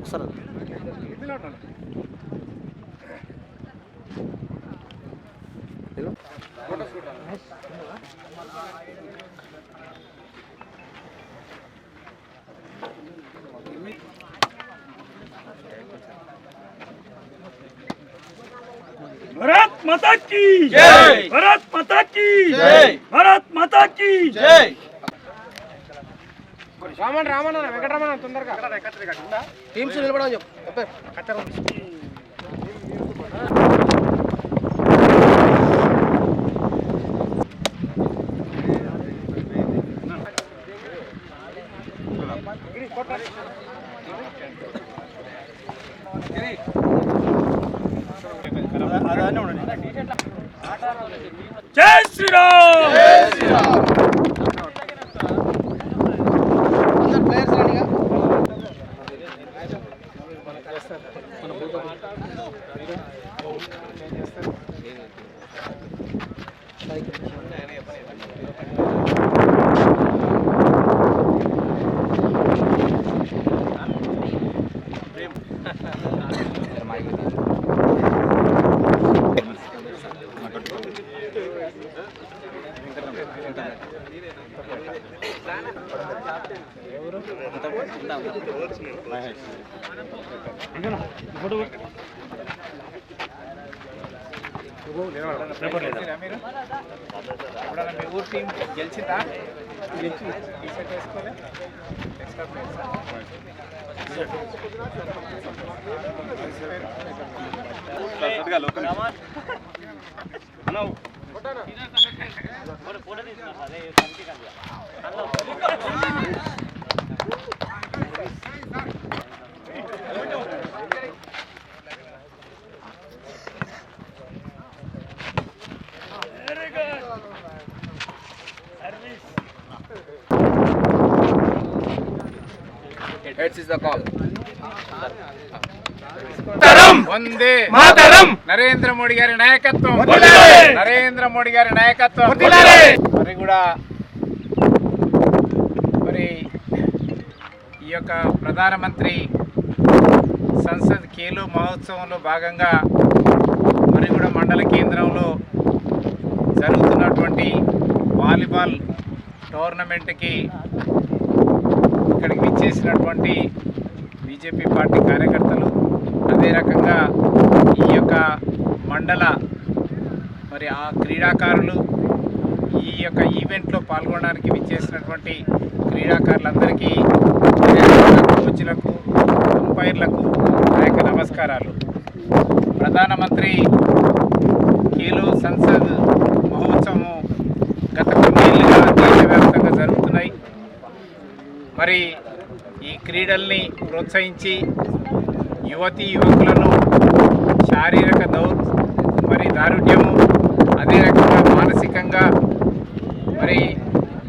ఒకసారి भारत माता की जय, भारत माता की जय, भारत माता की जय। రామన్ రామన్ వెంకటరమణ తొందరగా టీమ్స్ నిలబడమని చెప్పు జై శ్రీరామ్, జై శ్రీరామ్। మీ ఊరు టీం గెలిచిందా? టీషర్ట్ వేసుకోలే Heads is the call. వందే మాతరం, నరేంద్ర మోడీ గారి నాయకత్వం, నరేంద్ర మోడీ గారి నాయకత్వం। మరి కూడా మరి ఈ యొక్క ప్రధానమంత్రి సంసద్ ఖేలో మహోత్సవంలో భాగంగా మరి కూడా మండల కేంద్రంలో జరుగుతున్నటువంటి వాలీబాల్ టోర్నమెంట్కి ఇక్కడికి విచ్చేసినటువంటి బీజేపీ పార్టీ కార్యకర్తలు, అదే రకంగా ఈ యొక్క మండల మరి ఆ క్రీడాకారులు, ఈ యొక్క ఈవెంట్లో పాల్గొనడానికి విచ్చేసినటువంటి క్రీడాకారులందరికీ, కోచ్లకు, అంపైర్లకు నా యొక్క నమస్కారాలు। ప్రధానమంత్రి ఖేలో సంసద్ మహోత్సవం గత కొన్నేళ్లుగా దేశవ్యాప్తంగా జరుగుతున్నాయి। మరి ఈ క్రీడల్ని ప్రోత్సహించి యువతీ యువకులను శారీరక దారుఢ్యము, అదే రకంగా మానసికంగా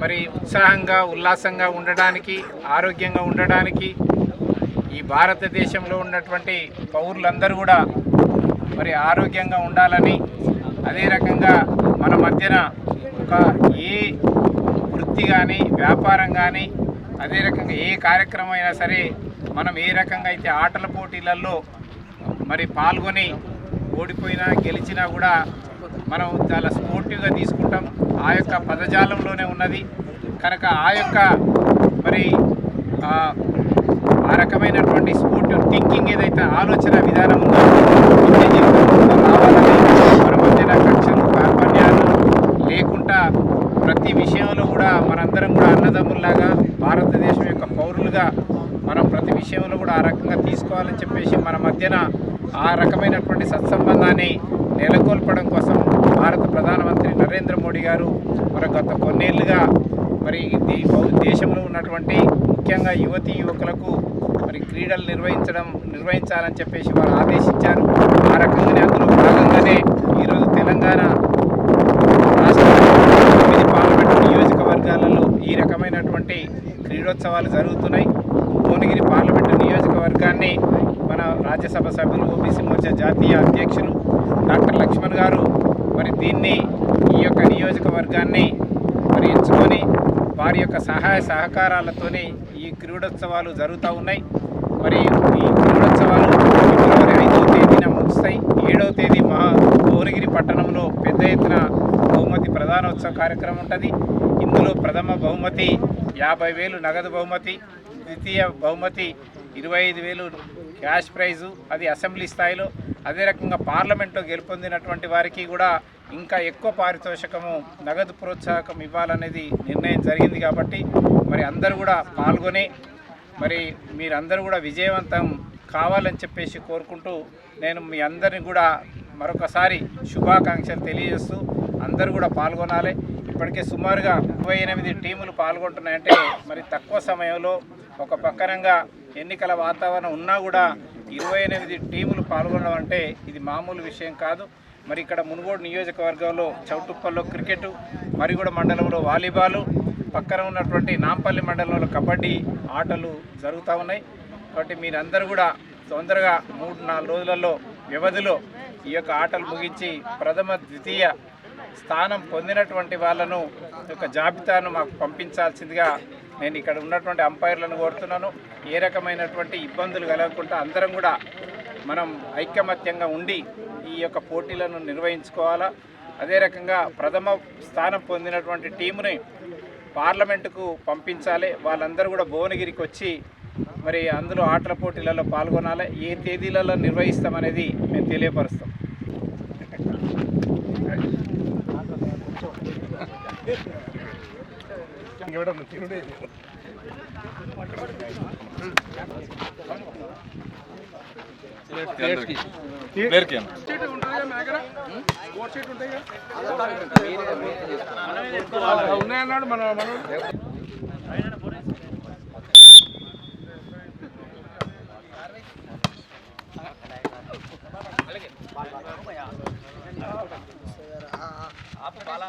మరి ఉత్సాహంగా ఉల్లాసంగా ఉండడానికి, ఆరోగ్యంగా ఉండడానికి ఈ భారతదేశంలో ఉన్నటువంటి పౌరులందరూ కూడా మరి ఆరోగ్యంగా ఉండాలని, అదే రకంగా మన మధ్యన ఒక ఏ వృత్తి కానీ వ్యాపారం కానీ అదే రకంగా ఏ కార్యక్రమం అయినా సరే మనం ఏ రకంగా అయితే ఆటల పోటీలలో మరి పాల్గొని ఓడిపోయినా గెలిచినా కూడా మనం చాలా స్పోర్టివ్గా తీసుకుంటాం, ఆ యొక్క పదజాలంలోనే ఉన్నది కనుక ఆ యొక్క మరి ఆ రకమైనటువంటి స్పోర్టివ్ థింకింగ్ ఏదైతే ఆలోచన విధానం ఉందో రావాలని, మన మధ్యన కక్షలు కార్పణ్యాలు లేకుండా ప్రతి విషయంలో కూడా మనందరం కూడా అన్నదమ్ముల్లాగా భారతదేశం యొక్క పౌరులుగా మనం ప్రతి విషయంలో కూడా ఆ రకంగా తీసుకోవాలని చెప్పేసి మన మధ్యన ఆ రకమైనటువంటి సత్సంబంధాన్ని నెలకొల్పడం కోసం భారత ప్రధానమంత్రి నరేంద్ర మోడీ గారు మరి గత కొన్నేళ్లుగా మరి దేశంలో ఉన్నటువంటి ముఖ్యంగా యువతీ యువకులకు మరి క్రీడలు నిర్వహించాలని చెప్పేసి వారు ఆదేశించారు. ఆ రకంగానే అందులో భాగంగానే ఈరోజు తెలంగాణ రాష్ట్రంలో 9 పార్లమెంటు నియోజకవర్గాలలో ఈ రకమైనటువంటి క్రీడోత్సవాలు జరుగుతున్నాయి. భువనగిరి పార్లమెంటు నియోజకవర్గాన్ని మన రాజ్యసభ సభ్యులు ఓబీసీ మోర్చా జాతీయ అధ్యక్షులు డాక్టర్ లక్ష్మణ్ గారు మరి దీన్ని ఈ యొక్క నియోజకవర్గాన్ని మరి ఎంచుకొని వారి యొక్క సహాయ సహకారాలతోనే ఈ క్రీడోత్సవాలు జరుగుతూ ఉన్నాయి. మరి ఈ క్రీడోత్సవాలు ఫిబ్రవరి 5వ తేదీన ముగుస్తాయి. 7వ తేదీ భువనగిరి పట్టణంలో పెద్ద ఎత్తున బహుమతి ప్రధానోత్సవ కార్యక్రమం ఉంటుంది. ఇందులో ప్రథమ బహుమతి 50,000 నగదు బహుమతి, ద్వితీయ బహుమతి 25,000 క్యాష్ ప్రైజు, అది అసెంబ్లీ స్థాయిలో. అదే రకంగా పార్లమెంట్లో గెలుపొందినటువంటి వారికి కూడా ఇంకా ఎక్కువ పారితోషికము నగదు ప్రోత్సాహకం ఇవ్వాలనేది నిర్ణయం జరిగింది. కాబట్టి మరి అందరూ కూడా పాల్గొని మరి మీరందరూ కూడా విజయవంతం కావాలని చెప్పేసి కోరుకుంటూ నేను మీ అందరిని కూడా మరొకసారి శుభాకాంక్షలు తెలియజేస్తూ అందరూ కూడా పాల్గొనాలి. ఇప్పటికే సుమారుగా 28 టీములు పాల్గొంటున్నాయంటే మరి తక్కువ సమయంలో ఒక పక్కనంగా ఎన్నికల వాతావరణం ఉన్నా కూడా 28 టీములు పాల్గొనడం అంటే ఇది మామూలు విషయం కాదు. మరి ఇక్కడ మునుగోడు నియోజకవర్గంలో చౌటుప్పల్లో క్రికెట్, మరిగూడ మండలంలో వాలీబాలు, పక్కన ఉన్నటువంటి నాంపల్లి మండలంలో కబడ్డీ ఆటలు జరుగుతూ ఉన్నాయి. కాబట్టి మీరందరూ కూడా తొందరగా 3-4 రోజులలో వ్యవధిలో ఈ యొక్క ఆటలు ముగించి ప్రథమ ద్వితీయ స్థానం పొందినటువంటి వాళ్ళను యొక్క జాబితాను మాకు పంపించాల్సిందిగా నేను ఇక్కడ ఉన్నటువంటి అంపైర్లను కోరుతున్నాను. ఏ రకమైనటువంటి ఇబ్బందులు కలగకుండా అందరం కూడా మనం ఐకమత్యంగా ఉండి ఈ యొక్క పోటీలను నిర్వహించుకోవాలా. అదే రకంగా ప్రథమ స్థానం పొందినటువంటి టీముని పార్లమెంటుకు పంపించాలి. వాళ్ళందరూ కూడా భువనగిరికి వచ్చి మరి అందులో ఆటల పోటీలలో పాల్గొనాలి. ఏ తేదీలలో నిర్వహిస్తామనేది మేము తెలియపరుస్తాం. ఉన్నాయన్నాడు మన ఆపు బాలా